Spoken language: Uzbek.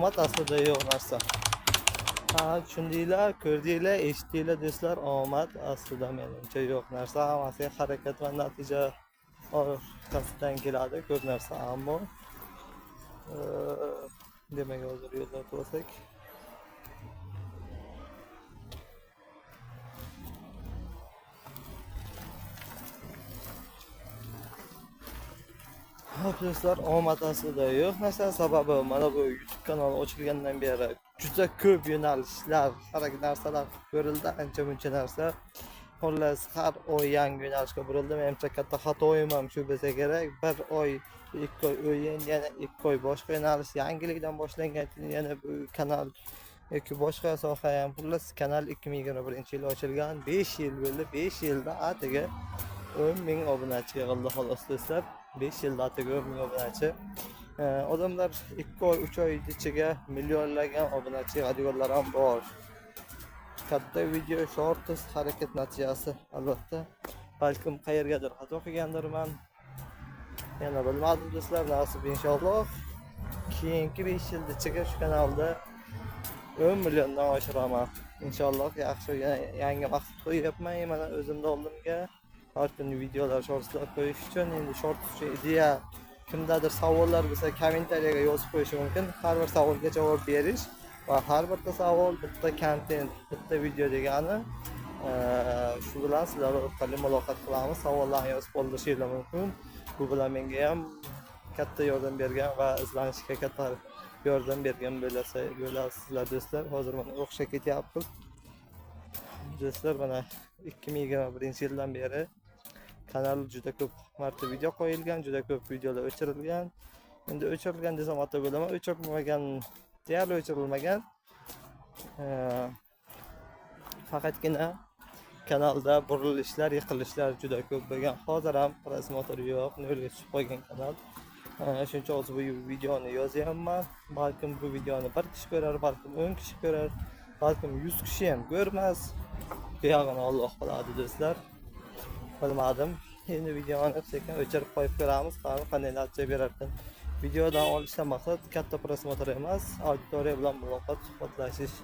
omad aslida yo'q narsa. Ha, tushundinglar, ko'rdinglar, eshitdinglar do'stlar, omad aslida menimcha yo'q narsa. Hammasiga harakat va natija orqasidan keladi ko'p narsa, ammo demak hozir yo'lda o'tsak. Hop do'stlar, omad aslida yo'q narsa. Sababi mana bu YouTube kanali ochilgandan beri juda ko'p yo'nalishlar, narsalar ko'rildi, ancha muncha narsa. Xullas, har oy yangi yo'nalishga burildim. Menimcha katta xatoyim ham shu bo'lsa kerak. Bir oy, 2 oy o'yin, yana 2 oy boshqa yo'nalish, yangilikdan boshlangan yana bu kanal yoki boshqa soha ham. Xullas, kanal 2021-yil ochilgan, 5 yil bo'ldi. 5 yilda atigi 10 ming obunachi yig'ildi xolos do'stlar. 5 yilda atigi 10 ming obunachi. Odamlar 2 oy, 3 oy ichiga millionlagan obunachi yig'adiganlar ham bor. Katta video shorts harakat natijasi, albatta. Balkim qayergadir xato qilgandirman. Yana bilmadim do'stlar, nasib inshaalloh. Keyingi 5 yil ichiga shu kanalda 10 milliondan oshiraman. Inshaalloh yaxshi yangi maqsad qo'yapman mana o'zimning oldimga. Har kuni videolar, shortslar qo'yish uchun. Endi shorts uchun ideya, kimdadir savollar bo'lsa kommentariyaga yozib qo'yish mumkin. Har bir savolga javob berish va har bitta savol bitta kontent, bitta video degani. Shu bilan sizlar orqali muloqot qilamiz. Savollarni yozib qoldirishingiz mumkin. Bu bilan menga ham katta yordam bergan va izlanishga katta yordam bergan bo'lasizlar do'stlar. Hozir mana o'qishga ketyapmiz. Do'stlar, mana 2021-yildan beri kanal juda ko'p marta video qo'yilgan, juda ko'p videolar o'chirilgan. Endi o'chirilgan desam xato bo'laman, o'chirilmagan, deyarli o'chirilmagan. Faqatgina kanalda burilishlar, yiqilishlar juda ko'p bo'lgan. Hozir ham prosmotr yo'q, nolga tushib qolgan kanal. Shuncha o'zi bu videoni yozyapman. Balkim bu videoni 1 kishi ko'rar, balkim 10 kishi ko'rar, balkim 100 kishi ham ko'rmas. Bu yog'ini Alloh biladi do'stlar. Bilmadim. Endi videoni sekin o'chirib qo'yib ko'ramiz, qanday natija berar ekan. Videodan olishdan maqsad katta prosmotr emas, auditoriya bilan muloqot, suhbatlashish.